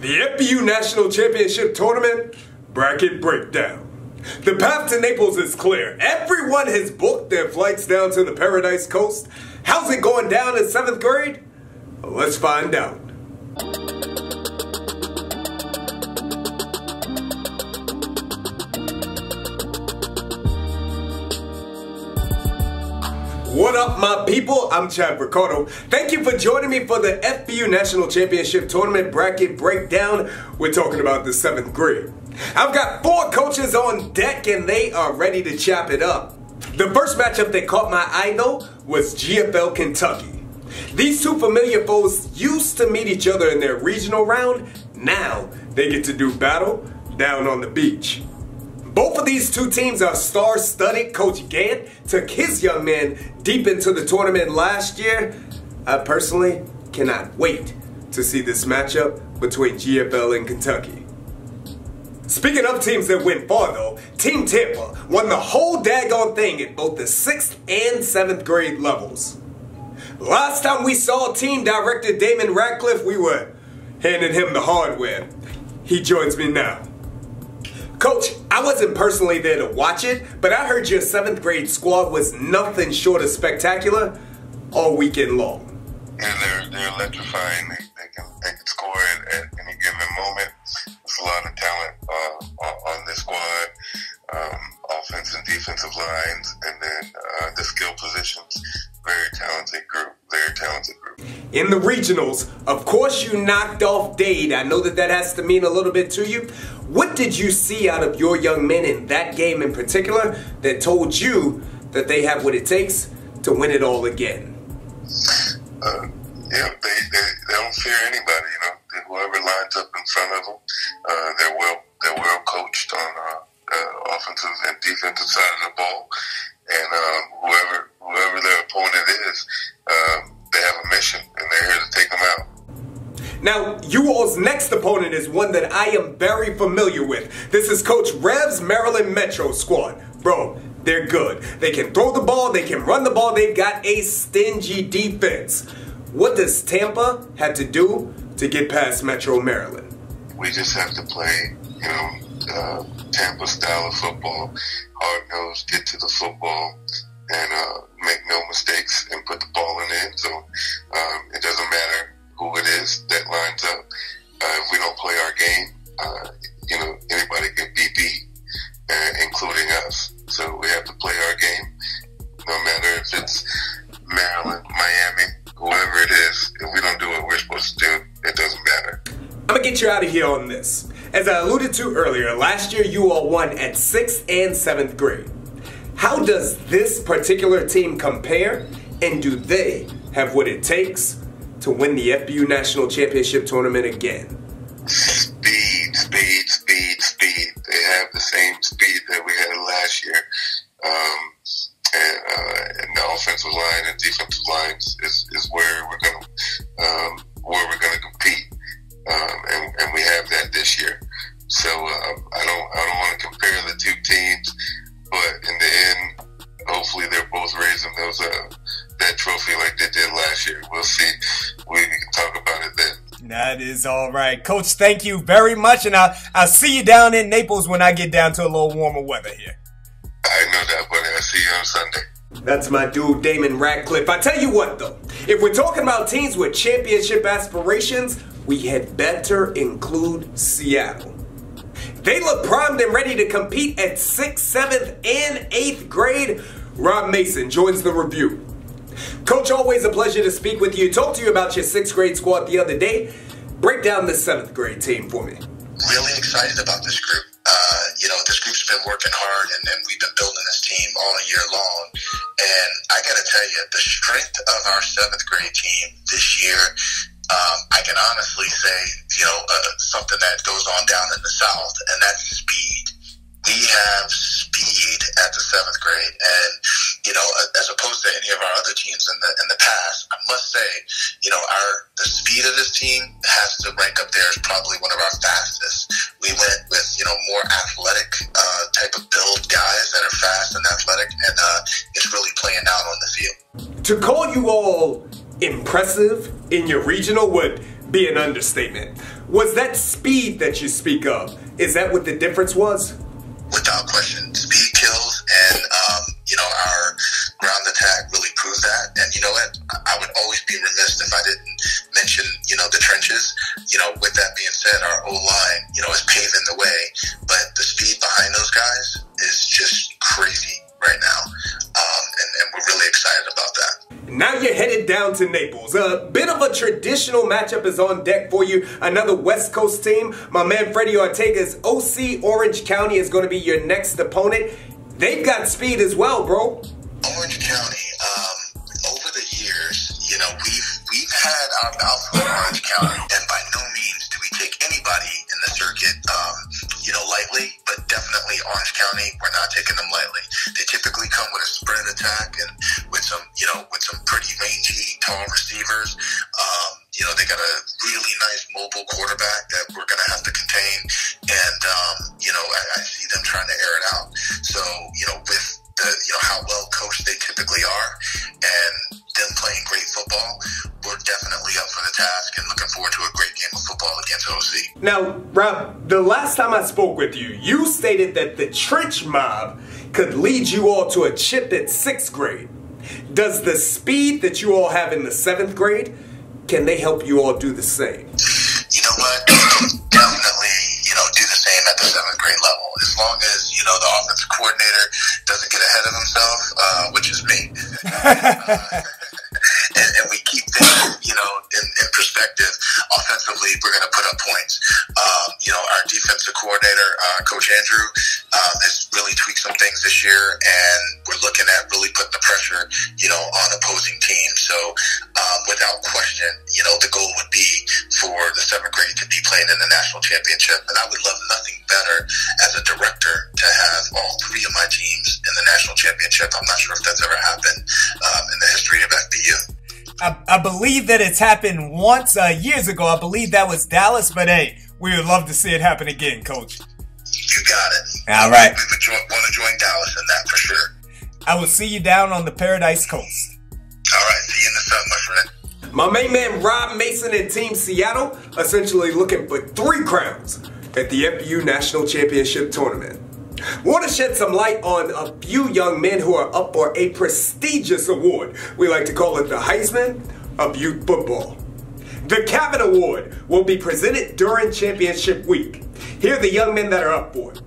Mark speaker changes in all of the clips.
Speaker 1: The FBU National Championship Tournament Bracket Breakdown. The path to Naples is clear. Everyone has booked their flights down to the Paradise Coast. How's it going down in 7th grade? Well, let's find out. What up, my people? I'm Chad Ricardo. Thank you for joining me for the FBU National Championship Tournament Bracket Breakdown. We're talking about the 7th grade. I've got 4 coaches on deck and they are ready to chop it up. The first matchup that caught my eye though was GFL Kentucky. These two familiar foes used to meet each other in their regional round. Now they get to do battle down on the beach. Both of these two teams are star-studded. Coach Gant took his young men deep into the tournament last year. I personally cannot wait to see this matchup between GFL and Kentucky. Speaking of teams that went far though, Team Tampa won the whole daggone thing at both the 6th and 7th grade levels. Last time we saw Team Director Damon Radcliffe, we were handing him the hardware. He joins me now. Coach, I wasn't personally there to watch it, but I heard your 7th grade squad was nothing short of spectacular all weekend long.
Speaker 2: Yeah, they're electrifying. They can score at any given moment. There's a lot of talent on this squad, offense and defensive lines, and then the skill positions. Very talented group. In the regionals, of course you knocked off Dade. I know that has to mean a little bit to you. What did you see out of your young men in that game in particular that told you that they have what it takes to win it all again? Yeah, they don't fear anybody. You know, whoever lines up in front of them, they're well coached on the offensive and defensive side of the ball, and whoever their opponent is, they have a mission and they're here to take them out.
Speaker 1: Now, you all's next opponent is one that I am very familiar with. This is Coach Rev's Maryland Metro squad. Bro, they're good. They can throw the ball, they can run the ball, they've got a stingy defense. What does Tampa have to do to get past Metro Maryland?
Speaker 2: We just have to play, Tampa style of football, hard-nosed, get to the football, and make no mistakes and put the ball in the end zone. It doesn't matter who it is that lines up. If we don't play our game, anybody can be beat, including us. So we have to play our game, no matter if it's Maryland, Miami, whoever it is. If we don't do what we're supposed to do, it doesn't matter.
Speaker 1: I'm going to get you out of here on this. As I alluded to earlier, last year you all won at 6th and 7th grade. How does this particular team compare, and do they have what it takes to win the FBU National Championship Tournament again?
Speaker 2: Speed. They have the same speed that we had last year. And the offensive line and defensive lines is where we're gonna compete. And we have that this year. So I don't want to compare the two teams, but in the end, hopefully they're both raising that trophy like they did last year. We'll see. We can talk about it then.
Speaker 1: That is all right. Coach, thank you very much, and I'll see you down in Naples when I get down to a little warmer weather here.
Speaker 2: I know that, buddy. I'll see you on Sunday.
Speaker 1: That's my dude, Damon Radcliffe. I tell you what, though. If we're talking about teams with championship aspirations, we had better include Seattle. They look primed and ready to compete at 6th, 7th, and 8th grade. Rob Mason joins the review. Coach, always a pleasure to speak with you. Talk to you about your 6th grade squad the other day. Break down the 7th grade team for me.
Speaker 3: Really excited about this group. This group's been working hard, and we've been building this team all year long. And I got to tell you, the strength of our 7th grade team this year, I can honestly say, something that goes on down in the South, and that's speed. We have speed at the 7th grade, and as opposed to any of our other teams in the past, I must say, the speed of this team has to rank up there as probably one of our fastest. We went with more athletic type of build guys that are fast and athletic, and it's really playing out on the field.
Speaker 1: To call you all impressive in your regional would be an understatement. Was that speed that you speak of, is that what the difference was?
Speaker 3: Without question, speed kills, and our ground attack really proved that. And you know what? I would always be remiss if I didn't mention, the trenches. With that being said, our O-line, is paving the way, but the speed behind those guys is just crazy right now, and we're really excited about that.
Speaker 1: Now you're headed down to Naples. A bit of a traditional matchup is on deck for you. Another West Coast team. My man Freddie Ortega's OC Orange County is going to be your next opponent. They've got speed as well, bro.
Speaker 3: Orange County, over the years, we've had our mouth on Orange County, and by no means do we take anybody in the circuit, lightly, but definitely Orange County, we're not taking them lightly. They typically come with a spread attack and with some pretty rangy, tall receivers. They got a really nice mobile quarterback that we're going to have to contain, and I see them trying to air it out. So, with how well coached they typically are, and them playing great football, we're definitely up for the task and looking forward to a great game of football against OC.
Speaker 1: Now, Rob, the last time I spoke with you, you stated that the trench mob could lead you all to a chip at 6th grade. Does the speed that you all have in the 7th grade, can they help you all do the same?
Speaker 3: You know what? Definitely, do the same at the 7th grade level. As long as, the offensive coordinator doesn't get ahead of himself, which is me. And we keep things, in perspective. Offensively, we're going to put up points. Our defensive coordinator, Coach Andrew, has really tweaked some things this year, and we're looking at really putting the pressure, on opposing teams. So, without question, the goal would be for the 7th grade to be playing in the national championship, and I would love nothing better as a director to have all 3 of my teams in the national championship. I'm not sure if that's ever happened in the history of FBU.
Speaker 4: I believe that it's happened once years ago. I believe that was Dallas, but hey, we would love to see it happen again, Coach.
Speaker 3: You got it.
Speaker 4: All right.
Speaker 3: We would want to join Dallas in that for sure.
Speaker 4: I will see you down on the Paradise Coast.
Speaker 3: All right. See you in the sun, my friend.
Speaker 1: My main man Rob Mason and Team Seattle essentially looking for 3 crowns at the FBU National Championship Tournament. Want to shed some light on a few young men who are up for a prestigious award. We like to call it the Heisman of youth football. The Cabot Award will be presented during championship week. Here are the young men that are up for it.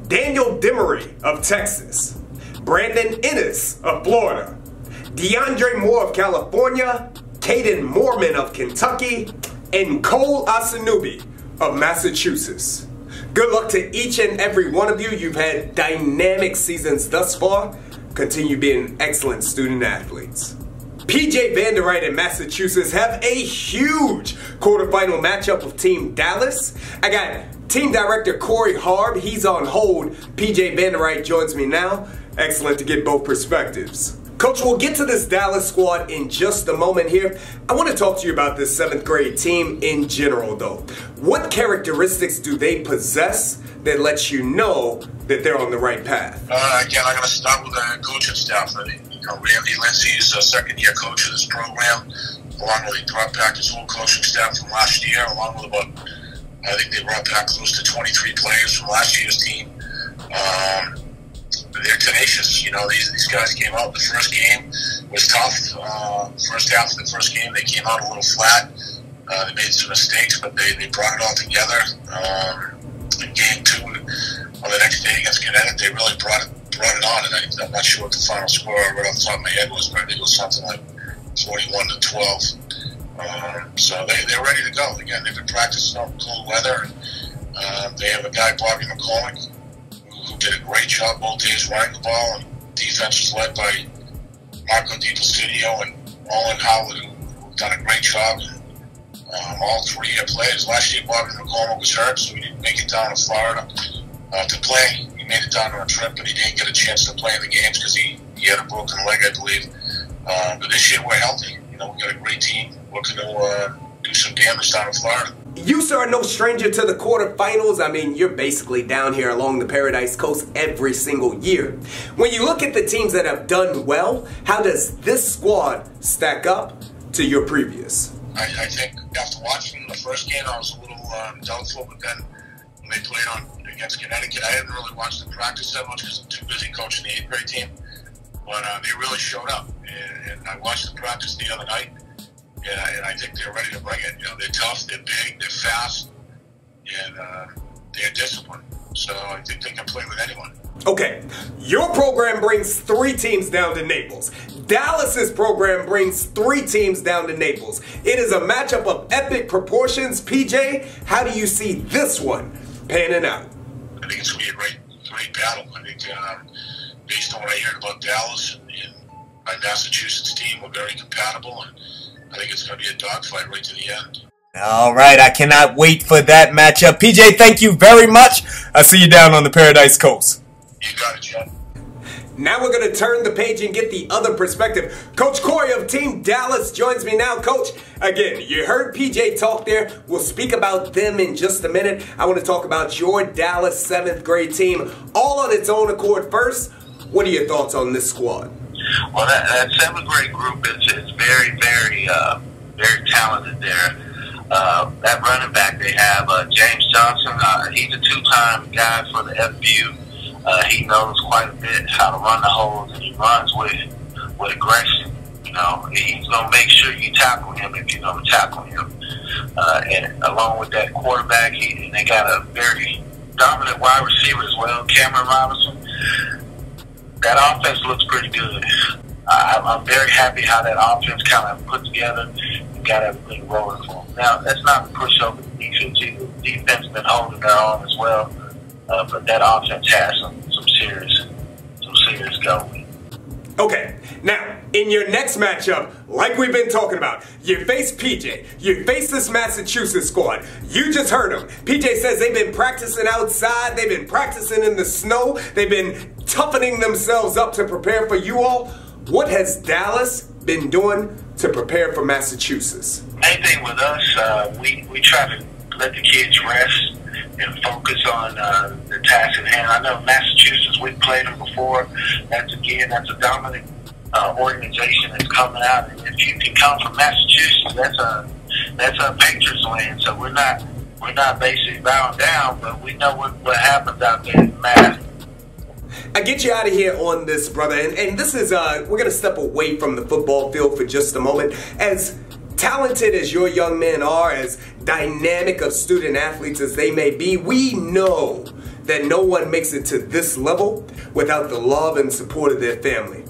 Speaker 1: Daniel Demery of Texas, Brandon Ennis of Florida, DeAndre Moore of California, Caden Moorman of Kentucky, and Cole Asanubi of Massachusetts. Good luck to each and every one of you. You've had dynamic seasons thus far. Continue being excellent student athletes. PJ Vanderwright and Massachusetts have a huge quarterfinal matchup with Team Dallas. I got Team Director Cory Harb. He's on hold. PJ Vanderwright joins me now. Excellent to get both perspectives. Coach, we'll get to this Dallas squad in just a moment here. I want to talk to you about this 7th grade team in general, though. What characteristics do they possess that lets you know that they're on the right path?
Speaker 5: Again, I'm going to start with the coaching staff. I think, Randy Lindsay is a 2nd-year coach of this program, along with he brought back his whole coaching staff from last year, along with I think they brought back close to 23 players from last year's team. They're tenacious. These guys came out. The first game was tough. First half of the first game, they came out a little flat. They made some mistakes, but they brought it all together. In game 2, on the next day against Connecticut, they really brought it on. And I'm not sure what the final score right off the top of my head was, but I think it was something like 41-12. So they're ready to go. Again, they've been practicing out in cold weather. And, they have a guy, Bobby McCormick, who did a great job both days running the ball, and defense was led by Marco DiPlacidio and Owen Howard, who've done a great job. All 3-year players. Last year, Bobby McCormick was hurt, so he didn't make it down to Florida to play. He made it down on a trip, but he didn't get a chance to play in the games because he had a broken leg, I believe. But this year, we're healthy. We got a great team looking to do some damage down in Florida.
Speaker 1: You, sir, are no stranger to the quarterfinals. I mean, you're basically down here along the Paradise Coast every single year. When you look at the teams that have done well, how does this squad stack up to your previous?
Speaker 5: I think after watching the first game, I was a little doubtful, but then when they played against Connecticut, I hadn't really watched them practice that much because I'm too busy coaching the 8th grade team. But they really showed up, and I watched them practice the other night, and I think they're ready to bring it. You know, they're tough, they're big, they're fast, and they're disciplined. So I think they can play with anyone.
Speaker 1: Okay, your program brings 3 teams down to Naples. Dallas's program brings 3 teams down to Naples. It is a matchup of epic proportions. PJ, how do you see this one panning out?
Speaker 5: I think it's going to be a great battle. I think based on what I heard about Dallas and my Massachusetts team, we're very compatible, and I think it's going to be a dogfight right to the end.
Speaker 4: All right, I cannot wait for that matchup. PJ, thank you very much. I'll see you down on the Paradise Coast.
Speaker 5: You got it, Chad.
Speaker 1: Now we're going to turn the page and get the other perspective. Coach Cory of Team Dallas joins me now. Coach, again, you heard PJ talk there. We'll speak about them in just a minute. I want to talk about your Dallas 7th grade team all on its own accord. First, what are your thoughts on this squad?
Speaker 3: Well, that 7th grade group is very, very talented there. That running back they have, James Johnson, he's a 2-time guy for the FBU. He knows quite a bit how to run the holes, and he runs with aggression. You know, he's going to make sure you tackle him if you're going to tackle him. And along with that quarterback, they got a very dominant wide receiver as well, Cameron Robinson. That offense looks pretty good. I'm very happy how that offense kind of put together and got everything rolling for them. Now, that's not to push over the defense. The defense has been holding their own as well. But that offense has some serious going.
Speaker 1: Okay, now, in your next matchup, like we've been talking about, you face PJ, you face this Massachusetts squad. You just heard him. PJ says they've been practicing outside, they've been practicing in the snow, they've been toughening themselves up to prepare for you all. What has Dallas been doing to prepare for Massachusetts?
Speaker 3: Main thing with us, we try to let the kids rest and focus on the task at hand. I know Massachusetts, we've played them before. That's a dominant organization that's coming out. And if you can come from Massachusetts, that's a Patriots land. So we're not basically bowing down, but we know what happens out there in Mass.
Speaker 1: I get you out of here on this, brother, and this is, we're going to step away from the football field for just a moment. As talented as your young men are, as dynamic of student athletes as they may be, we know that no one makes it to this level without the love and support of their family.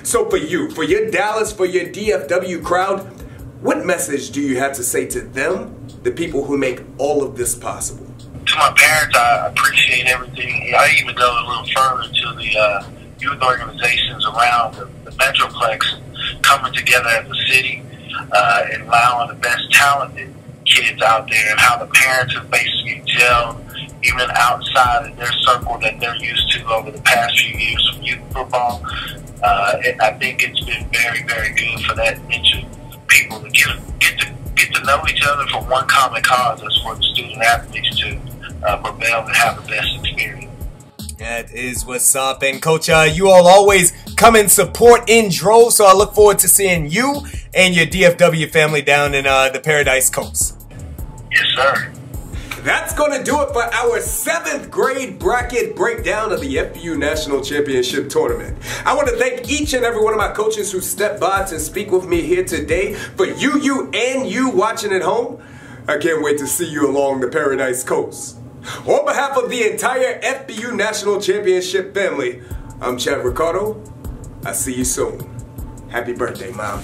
Speaker 1: So for you, for your Dallas, for your DFW crowd, what message do you have to say to them, the people who make all of this possible?
Speaker 3: To my parents, I appreciate everything. I even go a little further to the youth organizations around the Metroplex coming together as a city and allowing the best talented kids out there, and how the parents have basically gelled even outside of their circle that they're used to over the past few years from youth football. And I think it's been very, very good for that niche of people to get to know each other for one common cause. That's for the student athletes to prevail and have the best experience.
Speaker 4: That is what's up. And Coach, you all always come and support in droves, so I look forward to seeing you and your DFW family down in the Paradise Coast.
Speaker 3: Yes, sir.
Speaker 1: That's going to do it for our 7th grade bracket breakdown of the FBU National Championship Tournament. I want to thank each and every one of my coaches who stepped by to speak with me here today. For you watching at home, I can't wait to see you along the Paradise Coast. On behalf of the entire FBU National Championship family, I'm Chad Ricardo. I'll see you soon. Happy birthday, Mom.